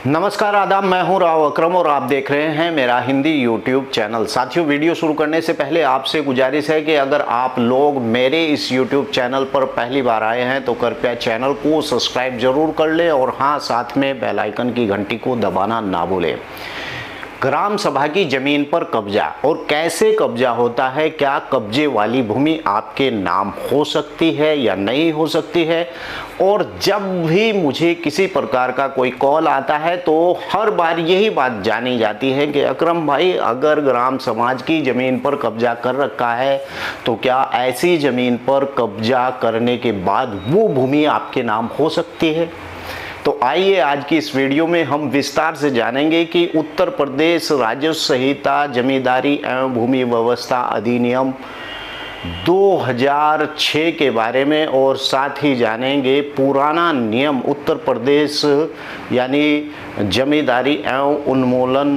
नमस्कार आदाब, मैं हूं राव अकरम और आप देख रहे हैं मेरा हिंदी यूट्यूब चैनल। साथियों, वीडियो शुरू करने से पहले आपसे गुजारिश है कि अगर आप लोग मेरे इस यूट्यूब चैनल पर पहली बार आए हैं तो कृपया चैनल को सब्सक्राइब जरूर कर लें और हाँ, साथ में बेल आइकन की घंटी को दबाना ना भूलें। ग्राम सभा की जमीन पर कब्जा और कैसे कब्जा होता है, क्या कब्जे वाली भूमि आपके नाम हो सकती है या नहीं हो सकती है। और जब भी मुझे किसी प्रकार का कोई कॉल आता है तो हर बार यही बात जानी जाती है कि अकरम भाई, अगर ग्राम समाज की ज़मीन पर कब्जा कर रखा है तो क्या ऐसी ज़मीन पर कब्जा करने के बाद वो भूमि आपके नाम हो सकती है। तो आइए आज की इस वीडियो में हम विस्तार से जानेंगे कि उत्तर प्रदेश राजस्व संहिता जमींदारी एवं भूमि व्यवस्था अधिनियम 2006 के बारे में, और साथ ही जानेंगे पुराना नियम उत्तर प्रदेश यानी जमींदारी एवं उन्मूलन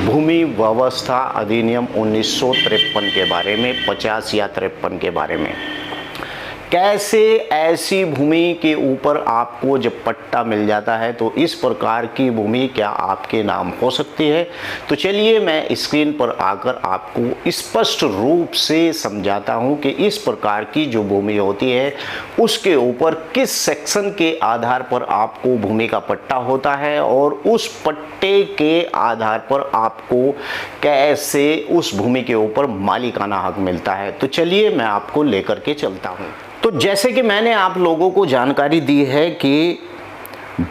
भूमि व्यवस्था अधिनियम 1953 के बारे में, 50 या 53 के बारे में। कैसे ऐसी भूमि के ऊपर आपको जब पट्टा मिल जाता है तो इस प्रकार की भूमि क्या आपके नाम हो सकती है। तो चलिए मैं स्क्रीन पर आकर आपको स्पष्ट रूप से समझाता हूं कि इस प्रकार की जो भूमि होती है उसके ऊपर किस सेक्शन के आधार पर आपको भूमि का पट्टा होता है और उस पट्टे के आधार पर आपको कैसे उस भूमि के ऊपर मालिकाना हक मिलता है। तो चलिए मैं आपको लेकर के चलता हूं। तो जैसे कि मैंने आप लोगों को जानकारी दी है कि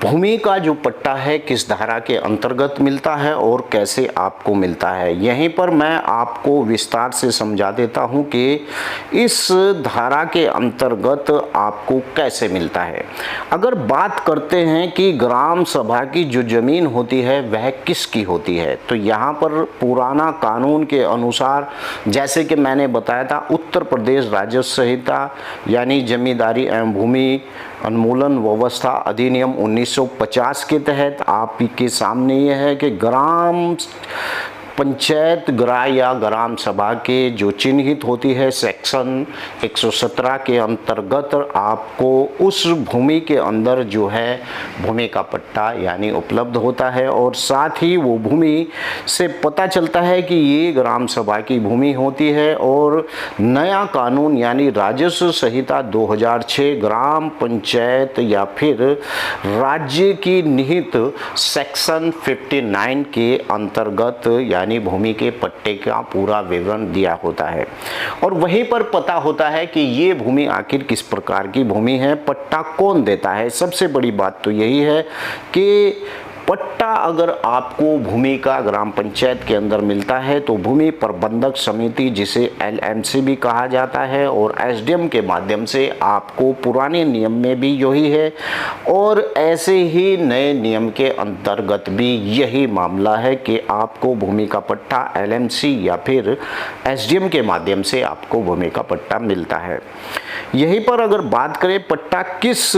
भूमि का जो पट्टा है किस धारा के अंतर्गत मिलता है और कैसे आपको मिलता है, यहीं पर मैं आपको विस्तार से समझा देता हूं कि इस धारा के अंतर्गत आपको कैसे मिलता है। अगर बात करते हैं कि ग्राम सभा की जो ज़मीन होती है वह किसकी होती है, तो यहाँ पर पुराना कानून के अनुसार, जैसे कि मैंने बताया था, उत्तर प्रदेश राजस्व संहिता यानी जमींदारी एवं भूमि उन्मूलन व्यवस्था अधिनियम 1950 के तहत आपके सामने यह है कि ग्राम पंचायत ग्राह या ग्राम सभा के जो चिन्हित होती है सेक्शन 117 के अंतर्गत आपको उस भूमि के अंदर जो है भूमि का पट्टा यानी उपलब्ध होता है, और साथ ही वो भूमि से पता चलता है कि ये ग्राम सभा की भूमि होती है। और नया कानून यानी राजस्व संहिता 2006 ग्राम पंचायत या फिर राज्य की निहित सेक्शन 59 के अंतर्गत यानी भूमि के पट्टे का पूरा विवरण दिया होता है, और वहीं पर पता होता है कि ये भूमि आखिर किस प्रकार की भूमि है, पट्टा कौन देता है। सबसे बड़ी बात तो यही है कि पट्टा अगर आपको भूमि का ग्राम पंचायत के अंदर मिलता है तो भूमि प्रबंधक समिति, जिसे एलएमसी भी कहा जाता है, और एसडीएम के माध्यम से आपको पुराने नियम में भी यही है और ऐसे ही नए नियम के अंतर्गत भी यही मामला है कि आपको भूमि का पट्टा एलएमसी या फिर एसडीएम के माध्यम से आपको भूमि का पट्टा मिलता है। यहीं पर अगर बात करें पट्टा किस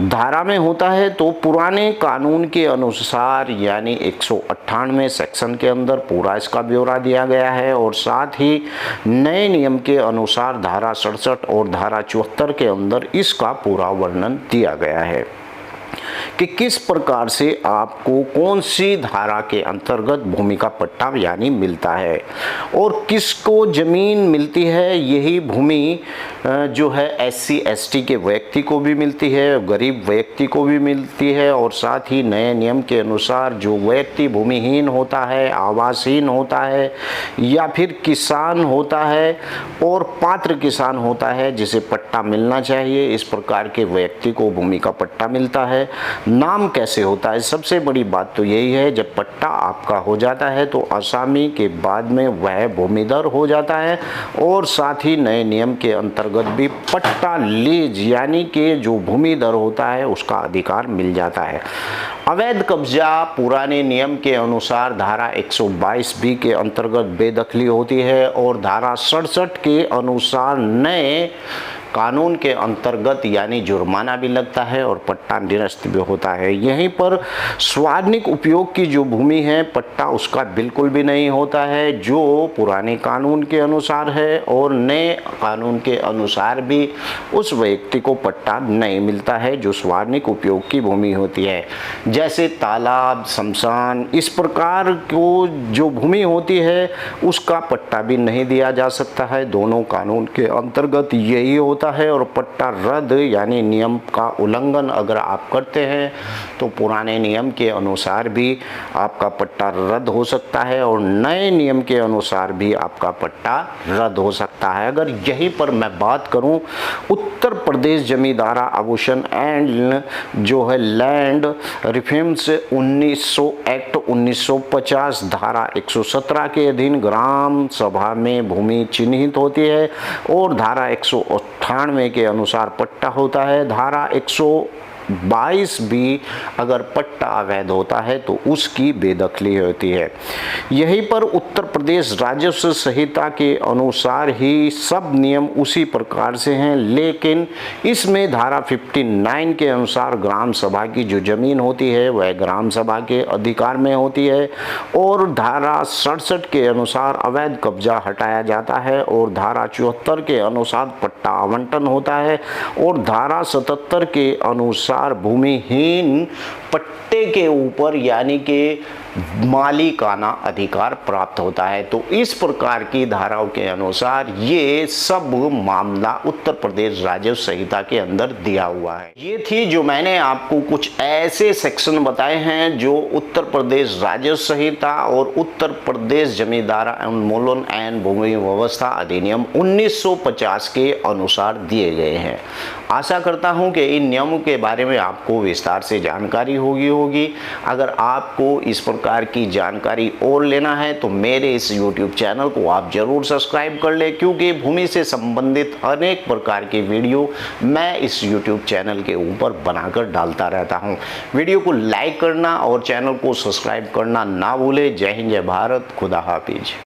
धारा में होता है, तो पुराने कानून के अनुसार यानी 198 सेक्शन के अंदर पूरा इसका ब्यौरा दिया गया है, और साथ ही नए नियम के अनुसार धारा 67 और धारा 74 के अंदर इसका पूरा वर्णन दिया गया है कि किस प्रकार से आपको कौन सी धारा के अंतर्गत भूमि का पट्टा यानी मिलता है और किसको जमीन मिलती है। यही भूमि जो है एससी एसटी के व्यक्ति को भी मिलती है, गरीब व्यक्ति को भी मिलती है, और साथ ही नए नियम के अनुसार जो व्यक्ति भूमिहीन होता है, आवासहीन होता है या फिर किसान होता है और पात्र किसान होता है जिसे पट्टा मिलना चाहिए, इस प्रकार के व्यक्ति को भूमि का पट्टा मिलता है। नाम कैसे होता है, सबसे बड़ी बात तो यही है, जब पट्टा आपका हो जाता है तो आसामी के बाद में वह भूमिदर हो जाता है, और साथ ही नए नियम के अंतर्गत भी पट्टा लीज यानी कि जो भूमिदर होता है उसका अधिकार मिल जाता है। अवैध कब्जा पुराने नियम के अनुसार धारा 122 बी के अंतर्गत बेदखली होती है, और धारा 67 के अनुसार नए कानून के अंतर्गत यानी जुर्माना भी लगता है और पट्टा निरस्त भी होता है। यहीं पर सार्वजनिक उपयोग की जो भूमि है पट्टा उसका बिल्कुल भी नहीं होता है, जो पुराने कानून के अनुसार है और नए कानून के अनुसार भी उस व्यक्ति को पट्टा नहीं मिलता है जो सार्वजनिक उपयोग की भूमि होती है। जैसे तालाब, शमशान, इस प्रकार को जो भूमि होती है उसका पट्टा भी नहीं दिया जा सकता है। दोनों कानून के अंतर्गत यही होता है और पट्टा रद्द यानी नियम का उल्लंघन अगर आप करते हैं तो पुराने नियम के अनुसार भी आपका पट्टा रद्द हो सकता है और नए नियम के अनुसार भी आपका पट्टा रद्द हो सकता है। अगर यहीं पर मैं बात करूं, उत्तर प्रदेश जमींदारा आभूषण एंड जो है लैंड रिफॉर्म्स 1900 एक्ट 1950 धारा 117 के अधीन ग्राम सभा में भूमि चिन्हित होती है और धारा 198 के अनुसार पट्टा होता है। धारा 122 भी अगर पट्टा अवैध होता है तो उसकी बेदखली होती है। यहीं पर उत्तर प्रदेश राजस्व संहिता के अनुसार ही सब नियम उसी प्रकार से हैं, लेकिन इसमें धारा 59 के अनुसार ग्राम सभा की जो जमीन होती है वह ग्राम सभा के अधिकार में होती है और धारा 67 के अनुसार अवैध कब्जा हटाया जाता है और धारा 74 के अनुसार पट्टा आवंटन होता है और धारा 77 के अनुसार भूमिहीन पट्टे के ऊपर यानी कि मालिकाना अधिकार प्राप्त होता है। तो इस प्रकार की धाराओं के अनुसार ये सब मामला उत्तर प्रदेश राजस्व संहिता के अंदर दिया हुआ है। ये थी जो मैंने आपको कुछ ऐसे सेक्शन बताए हैं जो उत्तर प्रदेश राजस्व संहिता और उत्तर प्रदेश जमींदारा उन्मूलन एवं भूमि व्यवस्था अधिनियम 1950 के अनुसार दिए गए हैं। आशा करता हूं कि इन नियमों के बारे में आपको विस्तार से जानकारी होगी। अगर आपको इस प्रकार की जानकारी और लेना है तो मेरे इस YouTube चैनल को आप जरूर सब्सक्राइब कर लें, क्योंकि भूमि से संबंधित अनेक प्रकार के वीडियो मैं इस YouTube चैनल के ऊपर बनाकर डालता रहता हूं। वीडियो को लाइक करना और चैनल को सब्सक्राइब करना ना भूलें। जय हिंद, जय भारत, खुदा हाफिज।